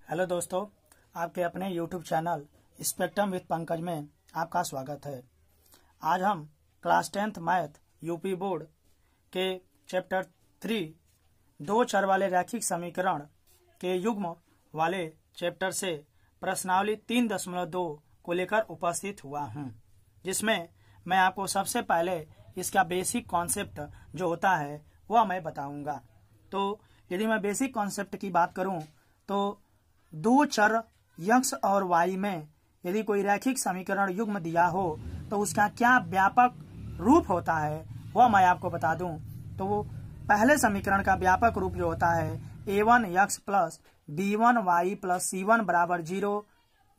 Hello दोस्तों, आपके अपने YouTube channel spectrum with Pankaj में आपका स्वागत है। आज हम class 10th math UP board के चैप्टर 3 दो चर वाले रैखिक समीकरण के युग्म वाले चैप्टर से प्रश्नावली 3.2 को लेकर उपस्थित हुआ हूं, जिसमें मैं आपको सबसे पहले इसका बेसिक कॉन्सेप्ट जो होता है वह मैं बताऊंगा। तो यदि मैं बेसिक कॉन्सेप्ट की बात करूं तो दो चर x और y में यदि कोई रैखिक समीकरण युग्म दिया हो तो उसका क्या व्यापक रूप होता है वह मैं आपको बता दूं। तो वो पहले समीकरण का व्यापक रूप जो होता है a1x plus b1y plus c1 बराबर 0।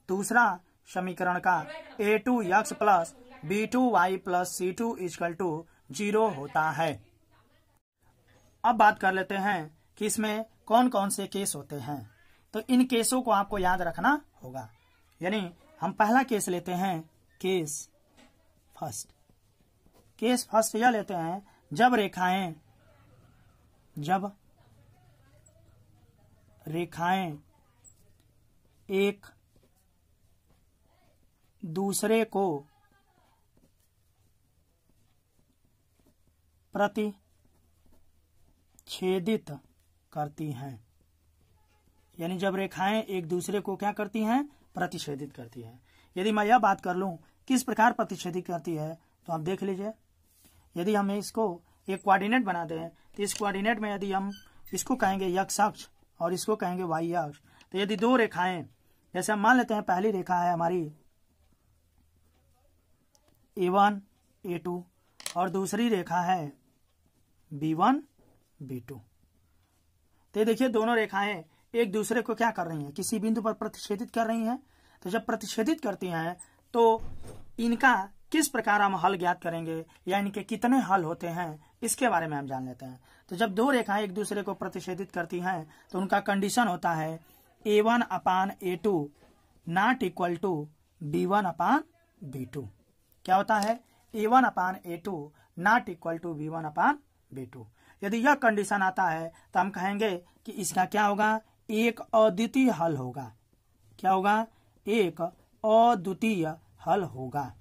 दूसरा समीकरण का a2x plus b2y plus c2 equal to 0 होता है। अब बात कर लेते हैं कि इसमें कौन कौन से केस होते हैं। तो इन केसों को आपको याद रखना होगा। यानी हम पहला केस लेते हैं केस फर्स्ट यह लेते हैं जब रेखाएं एक दूसरे को प्रतिच्छेदित करती हैं। यानी जब रेखाएं एक दूसरे को क्या करती हैं, प्रतिच्छेदित करती हैं। यदि मैं यह बात कर लूं किस प्रकार प्रतिच्छेदित करती है तो आप देख लीजिए। यदि हम इसको एक कोऑर्डिनेट बना दें तो इस कोऑर्डिनेट में यदि हम इसको कहेंगे x अक्ष और इसको कहेंगे y अक्ष, तो यदि दो रेखाएं, जैसे हम मान लेते हैं पहली रेखा है हमारी a1 a2 और दूसरी रेखा है b1 b2। तो देखिए दोनों रेखाएं एक दूसरे को क्या कर रही हैं, किसी बिंदु पर प्रतिच्छेदित कर रही हैं। तो जब प्रतिच्छेदित करती हैं तो इनका किस प्रकार हम हल ज्ञात करेंगे या इनके कितने हल होते हैं इसके बारे में हम जान लेते हैं। तो जब दो रेखाएं एक दूसरे को प्रतिच्छेदित करती हैं तो उनका कंडीशन होता है a1 upon a2 not equal to b1 upon b2। क्या होता है, a1 upon a2 not equal to b1 upon b2। यदि यह कंडीशन आता है तो हम कहेंगे कि इसका क्या होगा, एक अद्वितीय हल होगा। क्या होगा, एक अद्वितीय हल होगा।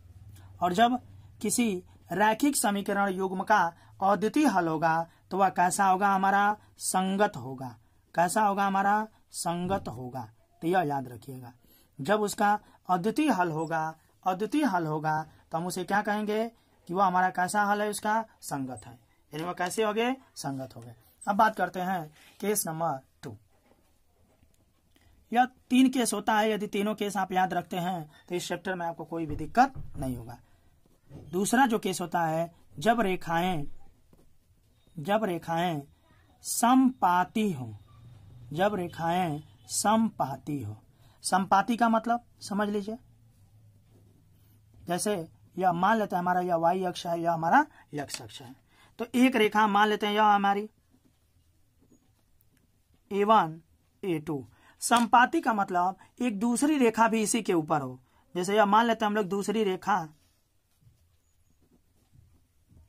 और जब किसी रैखिक समीकरण युग्म का अद्वितीय हल होगा तो वह कैसा होगा, हमारा संगत होगा। कैसा होगा, हमारा संगत होगा। तो यह याद रखिएगा, जब उसका अद्वितीय हल होगा तो हम उसे क्या कहेंगे कि वह हमारा कैसा हल है, उसका संगत है। यानी वह कैसे हो गए, संगत हो गए। अब बात करते हैं केस नंबर 2। यह 3 केस होता है। यदि तीनों केस आप याद रखते हैं तो इस चैप्टर में आपको कोई भी दिक्कत नहीं होगा। दूसरा जो केस होता है जब रेखाएं समपाती हो। जब रेखाएं समपाती हो, समपाती का मतलब समझ लीजिए। जैसे यह मान लेते हैं हमारा यह y अक्ष है, यह हमारा x अक्ष है। तो एक रेखा मान लेते हैं यह हमारी a1 a2। समपाती का मतलब एक दूसरी रेखा भी इसी के ऊपर हो। जैसे यह मान लेते हैं हम लोग दूसरी रेखा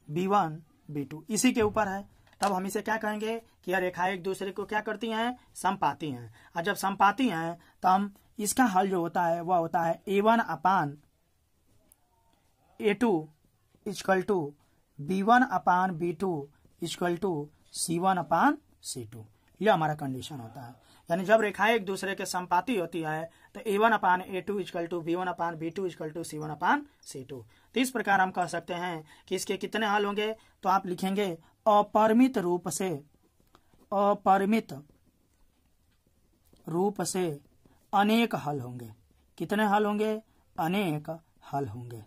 b1 b2 इसी के ऊपर है, तब हम इसे क्या कहेंगे कि यह रेखा एक दूसरे को क्या करती हैं, समपाती हैं। और जब समपाती हैं तो हम इसका हल जो होता है वह होता है a1 upon a2 equal to b1 upon b2 equal to c1 upon c2। यह हमारा कंडीशन होता है। यानी जब रेखाएं एक दूसरे के समपाती होती है तो a1 upon a2 equal to b1 upon b2 equal to c1 upon c2। तो इस प्रकार हम कह सकते हैं कि इसके कितने हल होंगे, तो आप लिखेंगे अपरिमित रूप से अनेक हल होंगे। कितने हल होंगे, अनेक हल होंगे।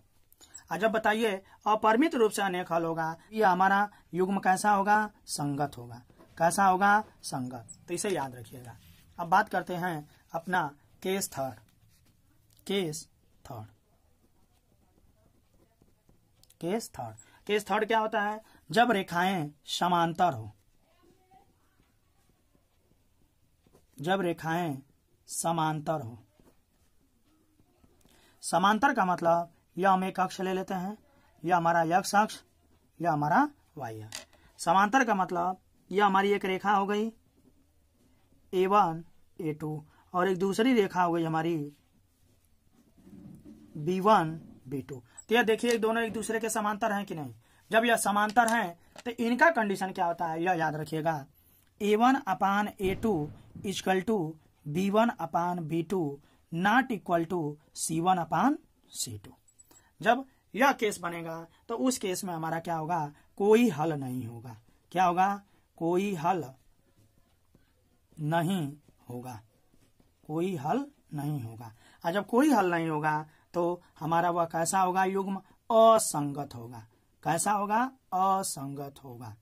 जब बताइए अपरिमित रूप से अनेक हल होगा, यह हमारा युग्म कैसा होगा, संगत होगा। कैसा होगा, संगत। तो इसे याद रखिएगा। अब बात करते हैं अपना केस थर्ड। केस थर्ड क्या होता है, जब रेखाएं समांतर हो। जब रेखाएं समांतर हो, समांतर का मतलब यह हम एक अक्ष ले लेते हैं, यह हमारा x अक्ष, यह हमारा y है। समांतर का मतलब यह हमारी एक रेखा हो गई a1 a2 और एक दूसरी रेखा हो गई हमारी B1 B2। तो यह देखिए दोनों एक दूसरे के समांतर हैं कि नहीं। जब यह समांतर हैं तो इनका कंडीशन क्या होता है, यह याद रखिएगा, A1/A2 equal to B1/B2 not equal to C1/C2। जब यह केस बनेगा तो उस केस में हमारा क्या होगा, कोई हल नहीं होगा। क्या होगा, कोई हल नहीं होगा, कोई हल नहीं होगा। और जब कोई हल नहीं होगा तो हमारा वह कैसा होगा, युग्म असंगत होगा। कैसा होगा, असंगत होगा।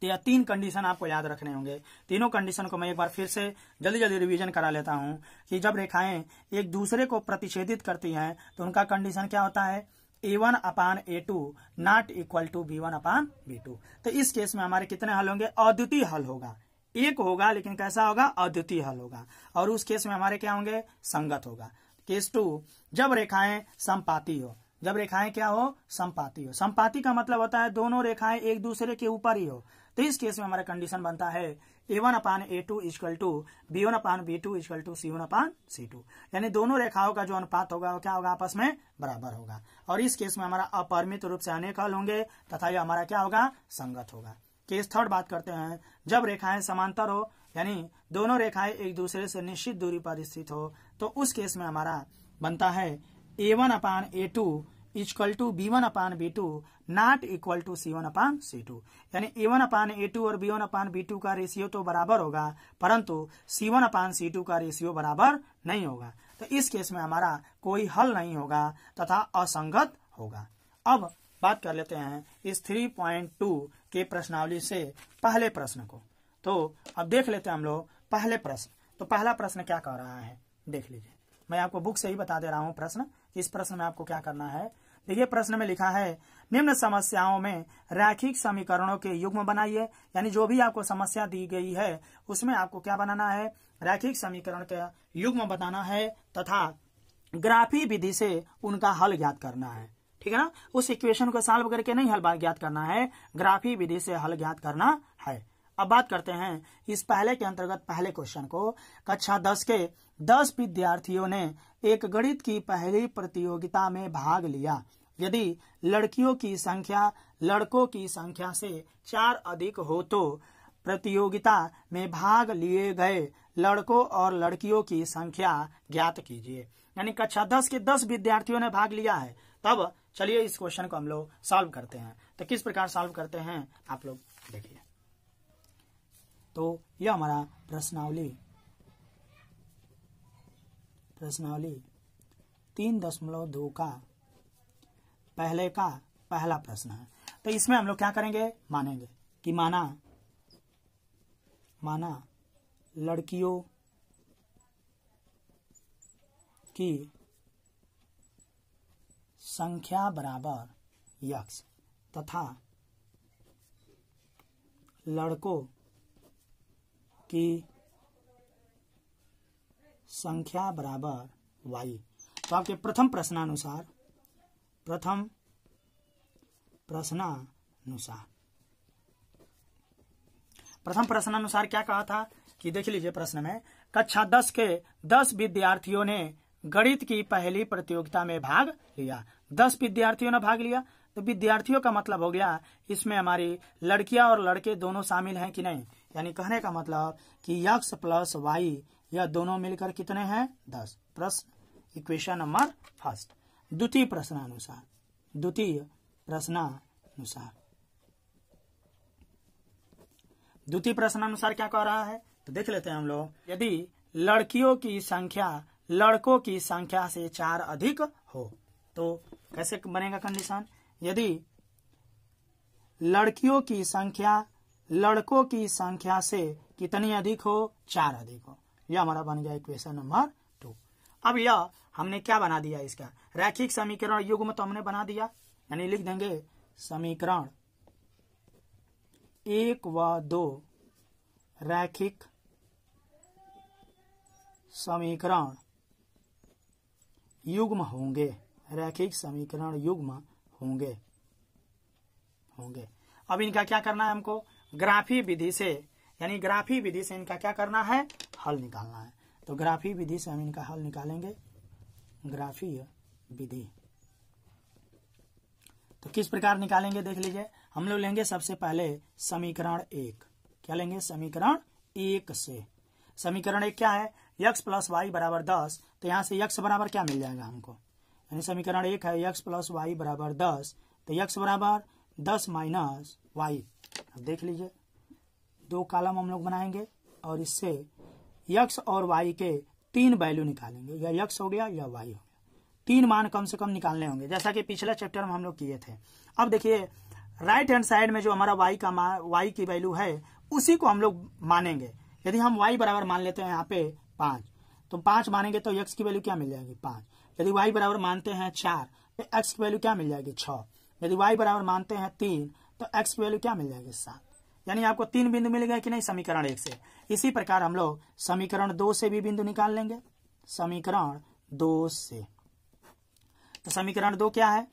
तो यह 3 कंडीशन आपको याद रखने होंगे। तीनों कंडीशन को मैं एक बार फिर से जल्दी जल्दी रिवीजन करा लेता हूं कि जब रेखाएं एक दूसरे को प्रतिच्छेदित करती हैं तो उनका कंडीशन क्या होता है, A1/A2 not equal to B1/B2। तो इस केस में हमारे कितने हल होंगे, अद्वितीय हल होगा। एक होगा लेकिन कैसा होगा, अद्वितीय हल होगा। और उस केस में हमारे क्या होंगे, संगत होगा। केस 2, जब रेखाएं समपाती हो। जब रेखाएं क्या हो, समपाती हो। समपाती का मतलब होता है दोनों रेखाएं एक दूसरे के ऊपर ही हो। तो इस केस में हमारा कंडीशन बनता है A1/A2 equal to B1/B2 equal to C1/C2। यानी दोनों रेखाओं का जो अनुपात होगा वो क्या होगा, आपस में बराबर होगा। और इस केस में हमारा अपरिमित रूप से अनेक हल होंगे तथा यह हमारा क्या होगा, संगत होगा। केस 3 बात करते हैं, जब रेखाएं समांतर हो यानी दोनों रेखाएं एक दूसरे से निश्चित दूरी पर स्थित हो तो उस केस में हमारा बनता है A1/A2 equal to B1/B2 not equal to C1/C2। यानी A1/A2 और B1/B2 का रेशियो तो बराबर होगा परंतु C1/C2 का रेशियो बराबर नहीं होगा। तो इस केस में हमारा कोई हल नहीं होगा तथा असंगत होगा। अब बात कर लेते हैं इस 3.2 के प्रश्नावली से पहले प्रश्न को। तो अब देख लेते हैं हम लोग पहले प्रश्न। तो पहला प्रश्न क्या कह रहा है, देख लीजिए। मैं आपको बुक से ही बता दे रहा हूं प्रश्न, इस प्रश्न में आपको क्या करना है। देखिए प्रश्न में लिखा है, निम्न समस्याओं में रैखिक समीकरणों के युग्म बनाइए। यानी जो भी आपको समस्या दी गई है उसमें आपको क्या बनाना है, रैखिक समीकरण का युग्म बताना है तथा ग्राफी विधि से उनका हल ज्ञात करना है। ठीक है ना, उस इक्वेशन को सॉल्व करके नहीं हल ज्ञात करना है, ग्राफी विधि से हल ज्ञात करना है। अब बात करते हैं इस पहले के अंतर्गत पहले क्वेश्चन को। कक्षा 10 के 10 विद्यार्थियों ने एक गणित की पहली प्रतियोगिता में भाग लिया। यदि लड़कियों की संख्या लड़कों की संख्या से 4 अधिक हो तो प्रतियोगिता में भाग लिए गए लड़कों और लड़कियों की संख्या ज्ञात कीजिए। यानी कक्षा 10 के 10 विद्यार्थियों ने भाग लिया है। तब चलिए इस क्वेश्चन को हम लोग सॉल्व करते हैं। तो किस प्रकार सॉल्व करते हैं आप लोग देखिए। तो यह हमारा प्रश्नावली 3.2 का पहला प्रश्न है। तो इसमें हम लोग क्या करेंगे, मानेंगे कि माना लड़कियों की संख्या बराबर x तथा लड़कों की संख्या बराबर y। तो आपके प्रथम प्रश्नानुसार क्या कहा था कि देख लीजिए प्रश्न में, कक्षा 10 के 10 विद्यार्थियों ने गणित की पहली प्रतियोगिता में भाग लिया। 10 विद्यार्थियों ने भाग लिया। तो विद्यार्थियों का मतलब हो गया इसमें हमारी लड़कियां और लड़के दोनों शामिल हैं कि नहीं। यानी कहने का मतलब कि x प्लस y यह दोनों मिलकर कितने हैं, 10। प्रश्न इक्वेशन नंबर फर्स्ट। द्वितीय प्रश्नानुसार क्या कह रहा है, तो देख लेते हैं हम लोग। यदि लड़कियों की संख्या लड़कों की संख्या से 4 अधिक हो तो कैसे बनेगा कंडीशन। यदि लड़कियों की संख्या लड़कों की संख्या से कितनी अधिक हो, 4 अधिक हो। यह हमारा बन गया इक्वेशन नंबर 2। अब यह हमने क्या बना दिया, इसका रैखिक समीकरण युग्म तो हमने बना दिया। यानी लिख देंगे समीकरण 1 व 2 रैखिक समीकरण युग्म होंगे। रैखिक समीकरण युग्म होंगे। अब इनका क्या करना है हमको, ग्राफी विधि से, यानी ग्राफी विधि से इनका क्या करना है, हल निकालना है। तो ग्राफीय विधि से हम इनका हल निकालेंगे, ग्राफीय विधि। तो किस प्रकार निकालेंगे देख लीजिए। हम लोग लेंगे सबसे पहले समीकरण 1। क्या लेंगे? समीकरण 1 से। समीकरण 1 क्या है? x प्लस वाई बराबर 10। तो यहां से x बराबर क्या मिल जाएगा हमको? यानी समीकरण 1 है x प्लस वाई बराबर 10। तो x बराबर 10 माइनस वाई। अब देख लीजिए, 2 कॉलम हम लोग बनाएंगे और इससे x और y के 3 वैल्यू निकालेंगे। या x हो गया या y हो गया, 3 मान कम से कम निकालने होंगे, जैसा कि पिछले चैप्टर में हम लोग किए थे। अब देखिए राइट हैंड साइड में जो हमारा y की वैल्यू है उसी को हम लोग मानेंगे। यदि हम y बराबर मान लेते हैं यहाँ पे 5, तो 5 मानेंगे तो x की वैल्यू क्या मिल जाएगी? 5। यदि y बराबर मानते हैं 4 तो x की वैल्यू क्या मिल जाएगी? 6। यदि y बराबर मानते हैं 3 तो x की वैल्यू क्या मिल जाएगी? 7। यानी आपको 3 बिंदु मिल गए कि नहीं समीकरण 1 से। इसी प्रकार हम लोग समीकरण 2 से भी बिंदु निकाल लेंगे, समीकरण 2 से। तो समीकरण 2 क्या है?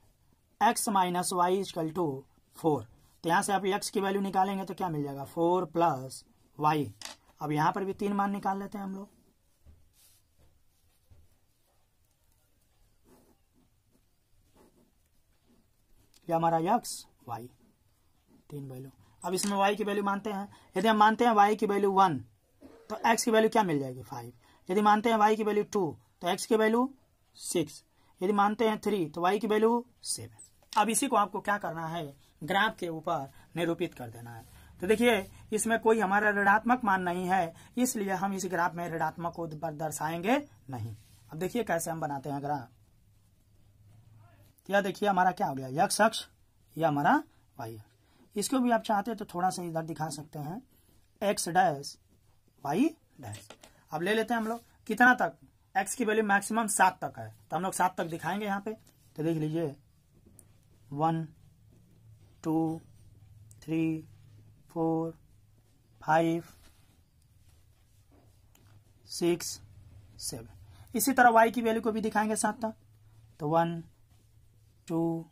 x minus Y equal to 4। तो यहां से आप x की वैल्यू निकालेंगे तो क्या मिल जाएगा? 4 प्लस वाई। अब यहां पर भी 3 मान निकाल लेते हैं हम लोग। यह हमारा x y 3 वैल्यू। अब इसमें y की वैल्यू मानते हैं। यदि हम मानते हैं y की वैल्यू 1 तो x की वैल्यू क्या मिल जाएगी? 5। यदि मानते हैं y की वैल्यू 2 तो x की वैल्यू 6। यदि मानते हैं 3 तो y की वैल्यू 7। अब इसी को आपको क्या करना है? ग्राफ के ऊपर निरूपित कर देना है। तो देखिए इसमें कोई हमारा ऋणात्मक मान नहीं है, इसलिए हम इस ग्राफ में ऋणात्मक को दर्शाएंगे नहीं। अब देखिए कैसे हम बनाते हैं ग्राफ। यह देखिए हमारा क्या हो गया? x अक्ष, यह हमारा y अक्ष। इसको भी आप चाहते तो थोड़ा सा इधर दिखा सकते हैं, x डैश y डैश। अब ले लेते हैं हम लोग कितना तक? x की वैल्यू मैक्सिमम 7 तक है, तो हम लोग 7 तक दिखाएंगे यहाँ पे। तो देख लीजिए 1 2 3 4 5 6 7। इसी तरह y की वैल्यू को भी दिखाएंगे 7 तक। तो 1 2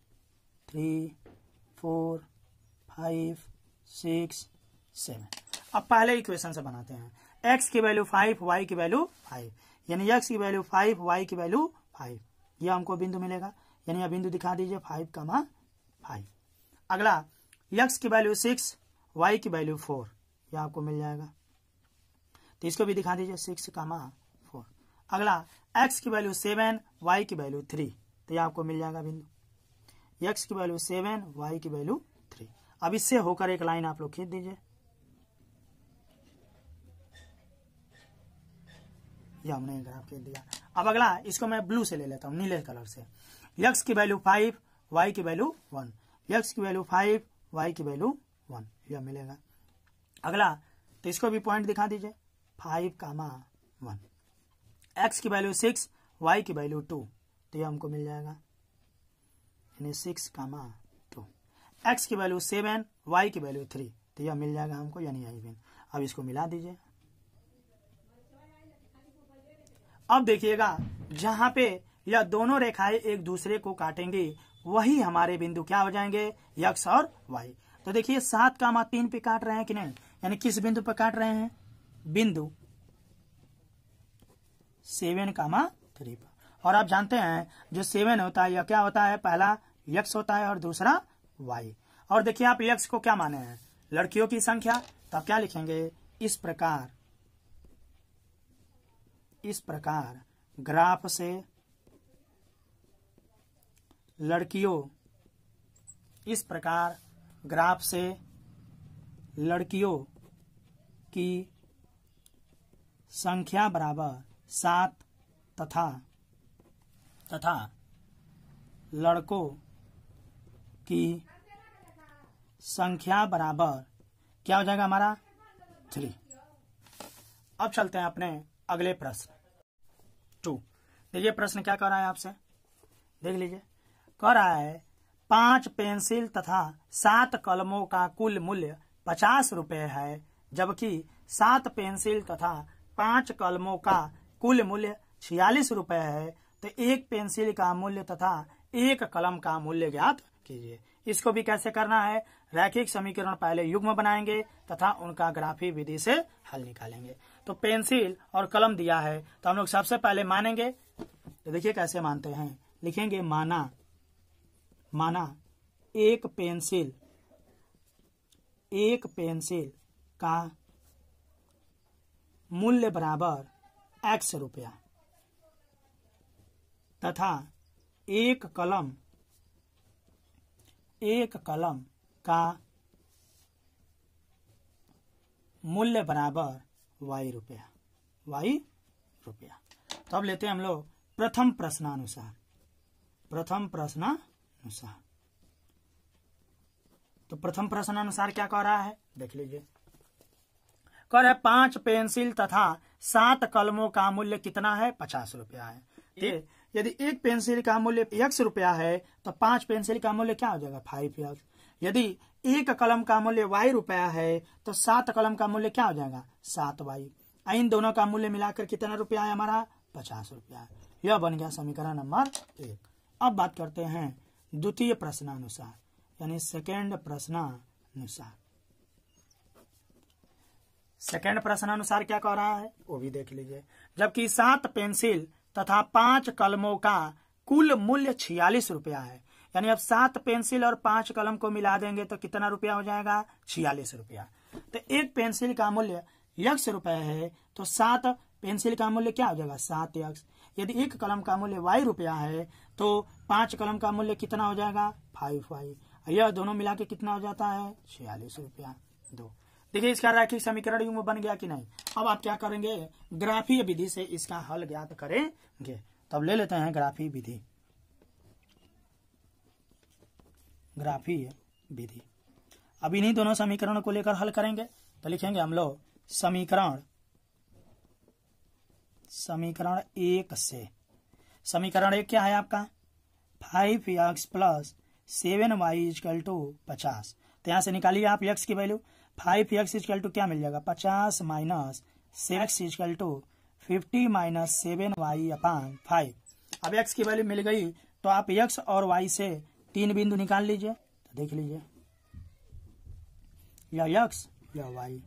3 4 5 6 7। अब पहले इक्वेशन से बनाते हैं। x की वैल्यू 5, y की वैल्यू 5, यानी x की वैल्यू 5, y की वैल्यू 5। यह हमको बिंदु मिलेगा, यानी यह बिंदु दिखा दीजिए 5,5। अगला x की वैल्यू 6, y की वैल्यू 4, यह आपको मिल जाएगा। तो इसको भी दिखा दीजिए 6,4। अगला x की वैल्यू 7, y की वैल्यू 3, तो यह आपको मिल जाएगा बिंदु। x की वैल्यू 7, y की वैल्यू 3। अब इससे होकर एक लाइन आप लोग खींच दीजिए। यह हमने ग्राफ खींच दिया। अब अगला इसको मैं ब्लू से ले लेता हूं, नीले कलर से। x की वैल्यू 5, y की वैल्यू 1, x की वैल्यू 5, y की वैल्यू 1, यह मिलेगा। अगला तो इसको भी पॉइंट दिखा दीजिए 5,1। x की वैल्यू 6, y की वैल्यू 2, तो यह हमको मिल जाएगा, यानी 6,2। x की वैल्यू 7, y की वैल्यू 3, तो यह मिल जाएगा हमको, यानी यही बिंदु। अब इसको मिला दीजिए। अब देखिएगा जहां पे यह दोनों रेखाएं एक दूसरे को काटेंगी वही हमारे बिंदु क्या हो जाएंगे? x और y। तो देखिए 7,3 पे काट रहे हैं कि नहीं? यानी किस बिंदु पर काट रहे हैं? बिंदु 7,3 पर। और आप जानते हैं जो 7 होता है यह क्या होता है? पहला x होता है और दूसरा y। और देखिए आप x को क्या माने हैं? लड़कियों की संख्या। तो आप क्या लिखेंगे? इस प्रकार ग्राफ से लड़कियों, इस प्रकार ग्राफ से लड़कियों की संख्या बराबर 7 तथा लड़कों की संख्या बराबर क्या हो जाएगा हमारा? 3। अब चलते हैं अपने अगले प्रश्न 2। देखिए प्रश्न क्या कर रहा है आपसे, देख लीजिए। कह रहा है 5 पेंसिल तथा 7 कलमों का कुल मूल्य 50 रुपए है, जबकि 7 पेंसिल तथा 5 कलमों का कुल मूल्य 46 रुपए है। तो एक पेंसिल का मूल्य तथा एक कलम का मूल्य ज्ञात कीजिए। इसको भी कैसे करना है? रैखिक समीकरण पहले युग्म बनाएंगे तथा उनका ग्राफीय विधि से हल निकालेंगे। तो तो पेंसिल और कलम दिया है, तो हम लोग सबसे पहले मानेंगे। तो देखिए कैसे मानते हैं, लिखेंगे माना एक पेंसिल का मूल्य बराबर x रुपया तथा एक कलम का मूल्य बराबर y रुपया। तो अब लेते हैं हम लोग प्रथम प्रश्नानुसार। तो प्रथम प्रश्नानुसार क्या कह रहा है, देख लीजिए। कह रहा है 5 पेंसिल तथा 7 कलमों का मूल्य कितना है, 50 रुपया है। यदि एक पेंसिल का मूल्य x रुपया है तो 5 पेंसिल का मूल्य क्या हो जाएगा, 5x। यदि एक कलम का मूल्य y रुपया है तो 7 कलम का मूल्य क्या हो जाएगा, 7y। इन दोनों का मूल्य मिलाकर कितना रुपया है हमारा, 50 रुपया। यह बन गया समीकरण नंबर 1। अब बात करते हैं द्वितीय प्रश्नानुसार, यानी सेकेंड प्रश्नानुसार। सेकेंड प्रश्नानुसार क्या कह रहा है वो भी देख लीजिए। जबकि 7 पेंसिल तथा 5 कलमों का कुल मूल्य 46 रुपया है, यानी अब 7 पेंसिल और 5 कलम को मिला देंगे तो कितना रुपया हो जाएगा, 46 रुपया। तो एक पेंसिल का मूल्य x रुपया है तो 7 पेंसिल का मूल्य क्या हो जाएगा, 7x। यदि एक कलम का मूल्य y रुपया है तो 5 कलम का मूल्य कितना हो जाएगा, 5y। यह दोनों मिला के कितना हो जाता है, 46 रुपया। 2। देखिए इसका रैखिक समीकरण युग्म बन गया कि नहीं। अब आप क्या करेंगे, ग्राफीय विधि से इसका हल ज्ञात करेंगे। तब ले लेते हैं ग्राफीय विधि। अब इन्हीं दोनों समीकरणों को लेकर हल करेंगे। तो लिखेंगे हम लोग समीकरण 1 से। समीकरण 1 क्या है आपका, 5x plus 7y equal to 50। तो यहां से निकालिए आप x की वैल्यू। 5x इक्वल टू क्या मिल जाएगा, 50 minus 6x equal to 50 minus 7y upon 5। अब x की वैल्यू मिल गई तो आप x और y से 3 बिंदु निकाल लीजिए। तो देख लीजिए, या x या y।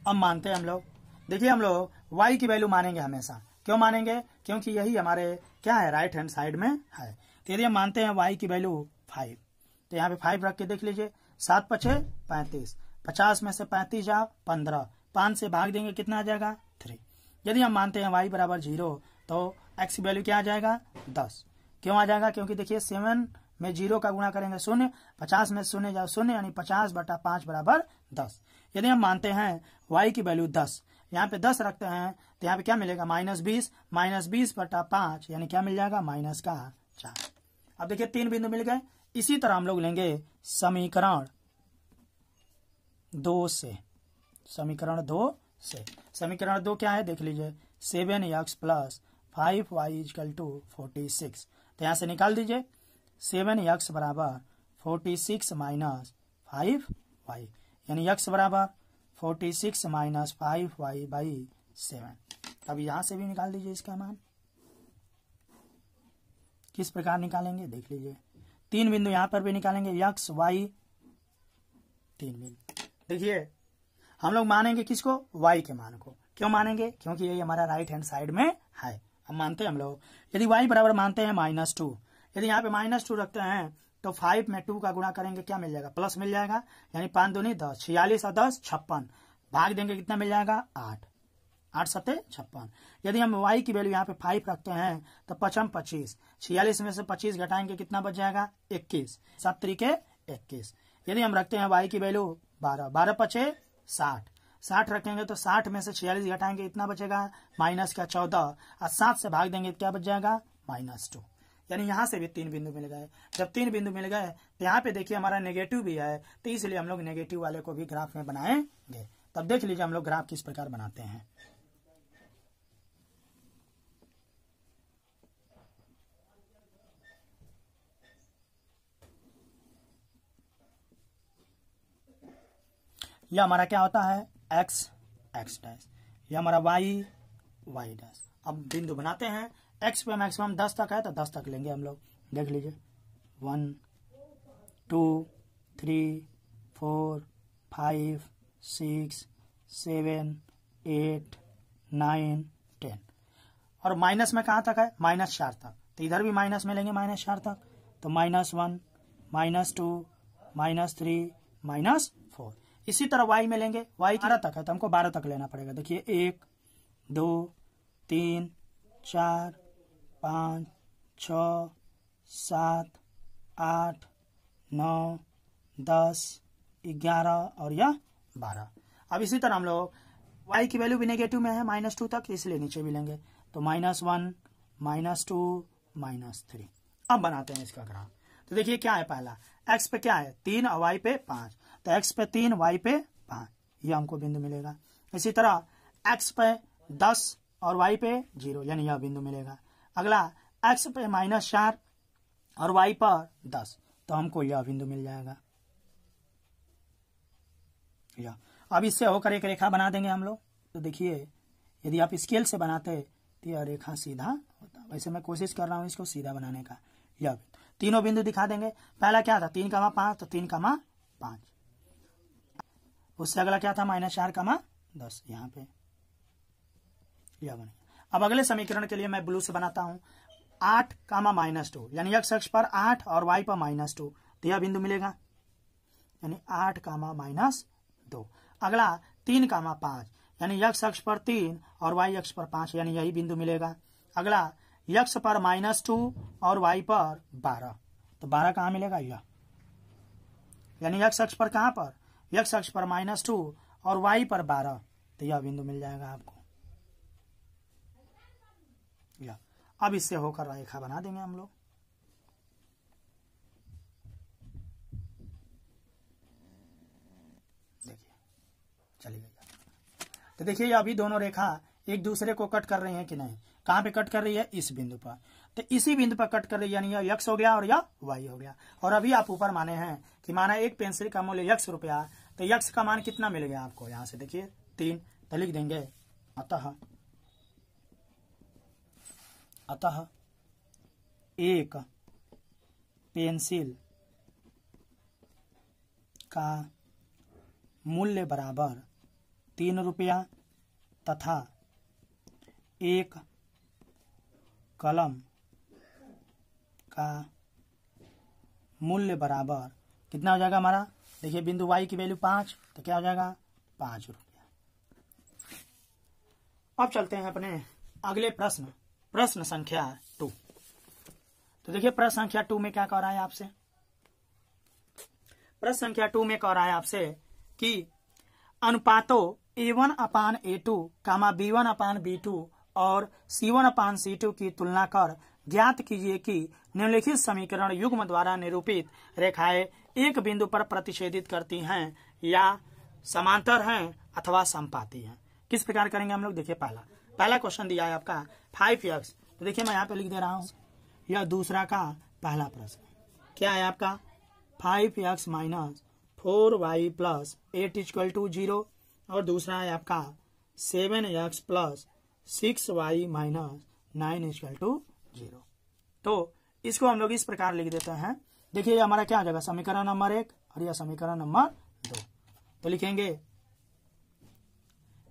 अब मानते हैं हम लोग, देखिए हम लोग y की वैल्यू मानेंगे हमेशा। क्यों मानेंगे, क्योंकि यही हमारे क्या है, राइट हैंड साइड में है। तो यदि हम मानते हैं y की वैल्यू 5, तो यहाँ पे 5 रख के देख लीजिए। 7 × 5 = 35, 50 में से 35 जाओ 15, 5 से भाग देंगे कितना आ जाएगा, 3। यदि हम मानते हैं y बराबर 0 तो x की वैल्यू क्या आ जाएगा, 10। क्यों आ जाएगा, क्योंकि देखिए 7 में 0 का गुणा करेंगे 0, 50 में 0 जाओ 0, यानी 50/5 बराबर 10। यदि हम मानते हैं y की वैल्यू 10, यहाँ पे 10 रखते हैं तो यहाँ पे क्या मिलेगा, -20, -20/5 यानी क्या मिल जाएगा, -4। अब देखिए 3 बिंदु मिल गए। इसी तरह हम लोग लेंगे समीकरण 2 से। समीकरण 2 क्या है, देख लीजिए। 7x plus 5y equal to 46। तो यहाँ से निकाल दीजिए। 7x बराबर 46 माइनस 5y, यानी x बराबर 46 माइनस 5y/7। अब यहाँ से भी निकाल दीजिए इसका मान। किस प्रकार निकालेंगे, देख लीजिए। 3 बिंदु यहाँ पर भी निकालेंगे, x y 3 बिंदु। देखिए हम लोग मानेंगे किसको, y के मान को। क्यों मानेंगे, क्योंकि ये हमारा राइट हैंड साइड में है। हम मानते हैं हम लोग, यदि y बराबर मानते हैं -2, यदि यहाँ पे -2 रखते हैं तो 5 में 2 का गुणा करेंगे क्या मिल जाएगा, प्लस मिल जाएगा, यानी 5 दूनी 10, 46 और 10 56, भाग देंगे कितना मिल जाएगा, 8, 8 7 56। यदि हम y की वैल्यू यहाँ पे 5 रखते हैं तो 5 25, 46 में से 25 घटाएंगे कितना बच जाएगा, 21, 7 3 21। यदि हम रखते हैं y की वैल्यू 12, 12 5 60, 60 रखेंगे तो 60 में से 46 घटाएंगे इतना बचेगा -14, और 7 से भाग देंगे क्या बच जाएगा, -2। यानी यहाँ से भी 3 बिंदु मिल गए। जब 3 बिंदु मिल गए तो यहाँ पे देखिए हमारा नेगेटिव भी है, तो इसलिए हम लोग नेगेटिव वाले को भी ग्राफ में बनाएंगे। तब देख लीजिए हम लोग ग्राफ किस प्रकार बनाते हैं। यह हमारा क्या होता है, x डैश, यह हमारा y डैश। अब बिंदु बनाते हैं। x पे मैक्सिमम 10 तक है तो 10 तक लेंगे हम लोग। देख लीजिए 1 2 3 4 5 6 7 8, 9, 10। और माइनस में कहाँ तक है? -4 तक। तो इधर भी माइनस में लेंगे -4 तक, तो -1, -2, -3, -4। इसी तरह y में लेंगे, y 12 तक है तो हमको 12 तक लेना पड़ेगा। देखिए 1, 2, 3, 4, 5, 6, 7, 8, 9, 10, 11 और यह 12। अब इसी तरह हम लोग y की वैल्यू भी नेगेटिव में है -2 तक, इसलिए नीचे भी लेंगे, तो -1, -2, -3। अब बनाते हैं इसका ग्राफ। तो देखिए क्या है, पहला x पे क्या है 3 और y पे 5, तो x पे 3 y पे 5, ये हमको बिंदु मिलेगा। इसी तरह x पे 10 और y पे 0, यानी यह बिंदु मिलेगा। अगला x पे -4 और y पर 10, तो हमको यह बिंदु मिल जाएगा। यह अब इससे होकर एक रेखा बना देंगे हम लोग। तो देखिए यदि आप स्केल से बनाते तो यह रेखा सीधा होता। वैसे मैं कोशिश कर रहा हूँ इसको सीधा बनाने का। यह तीनों बिंदु दिखा देंगे। पहला क्या था 3,5, तो 3,5। उससे अगला क्या था -4, 10, यहाँ पे यह बने। अब अगले समीकरण के लिए मैं ब्लू से बनाता हूँ। 8, -2, यानी x अक्ष पर 8 और y पर -2, तो यह बिंदु मिलेगा, यानी 8, -2। अगला 3, 5, यानी x अक्ष पर 3 और y अक्ष पर 5, यानी यही बिंदु मिलेगा। अगला x पर -2 और y पर 12, तो 12 कहाँ मिलेगा? यह, यानी x अक्ष पर कहाँ पर? x अक्ष पर -2 और y पर 12, तो यह बिंदु मिल जाएगा आपको। यह अब इससे होकर रेखा बना देंगे हम लोग। देखिए चली गई। तो देखिए अभी दोनों रेखा एक दूसरे को कट कर रही हैं कि नहीं? कहाँ पे कट कर रही है? इस बिंदु पर। तो इसी बिंदु पर कट कर रही है, यानी यह x हो गया और यह y हो गया। और अभी आप ऊपर माने हैं कि माना एक पेंसिल का मूल्य x रुपया, तो x का मान कितना मिल गया आपको? यहाँ से देखिए 3, तो लिख देंगे अतः एक पेंसिल का मूल्य बराबर 3 रुपया तथा एक कलम का मूल्य बराबर कितना हो जाएगा हमारा? देखिए बिंदु y की वैल्यू 5, तो क्या हो जाएगा? 5 रुपया। अब चलते हैं अपने अगले प्रश्न संख्या 2। तो देखिए प्रश्न संख्या 2 में क्या कह रहा है आपसे? प्रश्न संख्या 2 में कह रहा है आपसे कि अनुपातों A1/A2, B1/B2 और C1/C2 की तुलना कर ज्ञात कीजिए कि निम्नलिखित समीकरण युग्म द्वारा निरूपित रेखाएं एक बिंदु पर प्रतिच्छेदित करती हैं या समांतर हैं अथवा समपाती हैं। किस प्रकार करेंगे हम लोग? देखिए पहला क्वेश्चन दिया है आपका 5x, तो देखिए मैं यहाँ पे लिख दे रहा हूँ। यह दूसरा का पहला प्रश्न क्या है आपका? 5x - 4y + 8 = 0, और दूसरा है आपका 7x + 6y - 9 = 0। तो इसको हम लोग इस प्रकार लिख देते हैं। देखिए ये हमारा क्या आ जाएगा? समीकरण नंबर 1 और यह समीकरण नंबर 2। तो लिखेंगे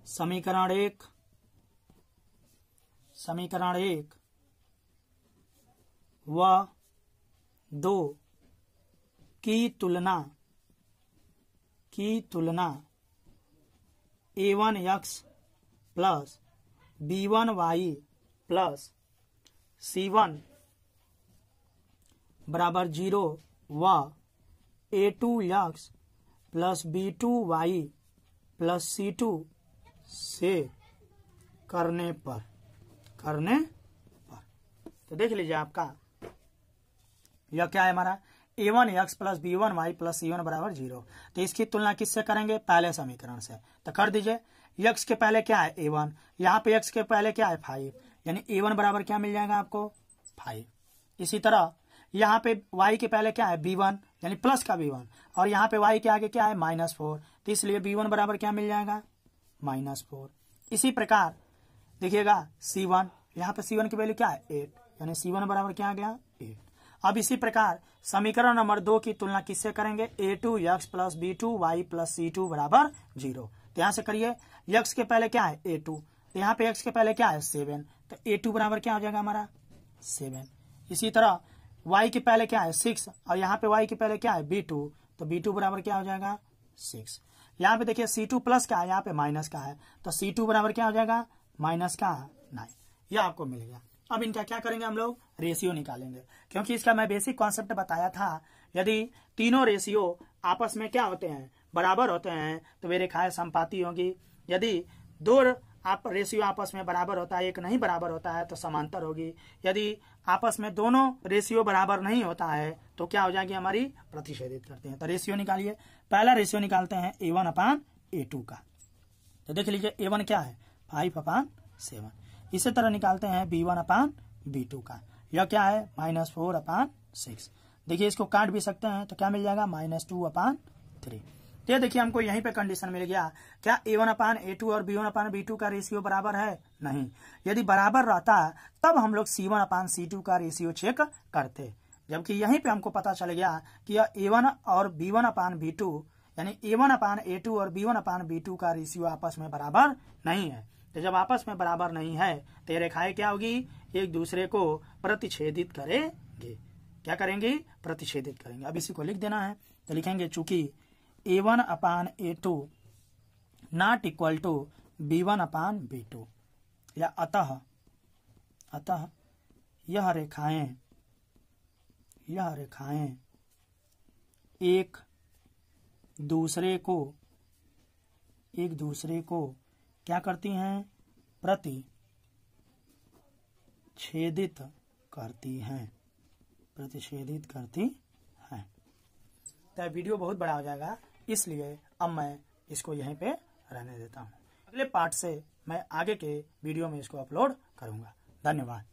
समीकरण 1 व 2 की तुलना A1x + B1y + C1 = 0 व A2x + B2y + C2 से करने पर। तो देख लीजिए आपका यह क्या है हमारा? A1x + B1y + C1 = 0। तो इसकी तुलना किससे करेंगे? पहले समीकरण से। तो कर दीजिए। x के पहले क्या है? A1, यहाँ पे x के पहले क्या है? 5, यानी A1 बराबर क्या मिल जाएगा आपको? 5। इसी तरह यहाँ पे y के पहले क्या है? B1, यानी प्लस का B1, और यहाँ पे y के आगे क्या है? -4, तो इसलिए B1 बराबर क्या मिल जाएगा? -4। इसी प्रकार देखिएगा C1, यहाँ पे C1 की वैल्यू क्या है? 8, यानी C1 बराबर क्या आ गया? 8। अब इसी प्रकार समीकरण नंबर 2 की तुलना किससे करेंगे? A2x + B2y + C2 = 0। तो यहाँ से करिए, x के पहले क्या है a2, तो यहाँ पे x के पहले क्या है 7, तो a2 बराबर क्या हो जाएगा हमारा 7। इसी तरह y के पहले क्या है 6 और यहाँ पे y के पहले क्या है b2, तो b2 बराबर क्या हो जाएगा 6। यहाँ पे देखिए c2 प्लस का है, यहाँ पे माइनस का है, तो c2 बराबर क्या हो जाएगा माइनस का 9। यह आपको मिल गया। अब इनका क्या करेंगे हम लोग, रेशियो निकालेंगे, क्योंकि इसका मैं बेसिक कॉन्सेप्ट बताया था। यदि तीनों रेशियो आपस में क्या होते हैं, बराबर होते हैं, तो वे रेखाएं समपाती होंगी। यदि दो रेशियो आपस में बराबर होता है, एक नहीं बराबर होता है, तो समांतर होगी। यदि आपस में दोनों रेशियो बराबर नहीं होता है तो क्या हो जाएगी हमारी, प्रतिच्छेदित करते हैं। तो रेशियो निकालिए। पहला रेशियो निकालते हैं A1/A2 का, तो देख लीजिए A1 क्या है 5/7। इसी तरह निकालते हैं B1/B2 का, यह क्या है -4/6। देखिए इसको काट भी सकते हैं, तो क्या मिल जाएगा -2/3। ये देखिए हमको यहीं पे कंडीशन मिल गया। क्या A1/A2 और B1/B2 का रेशियो बराबर है? नहीं। यदि बराबर रहता तब हम लोग C1/C2 का रेशियो चेक करते, जबकि यहीं पे हमको पता चल गया कि A1 और B1/B2 यानी A1/A2 और B1/B2 का रेशियो आपस में बराबर नहीं है। तो जब आपस में बराबर नहीं है तो ये रेखाएं क्या होगी, एक दूसरे को प्रतिच्छेदित करेंगे। क्या करेंगे, प्रतिच्छेदित करेंगे। अब इसी को लिख देना है, तो लिखेंगे चूंकि A1/A2 not equal to B1/B2, या अतः यह रेखाएं एक दूसरे को क्या करती हैं, प्रतिच्छेदित करती हैं। तो वीडियो बहुत बड़ा हो जाएगा, इसलिए अब मैं इसको यहीं पे रहने देता हूँ। अगले पार्ट से मैं आगे के वीडियो में इसको अपलोड करूँगा। धन्यवाद।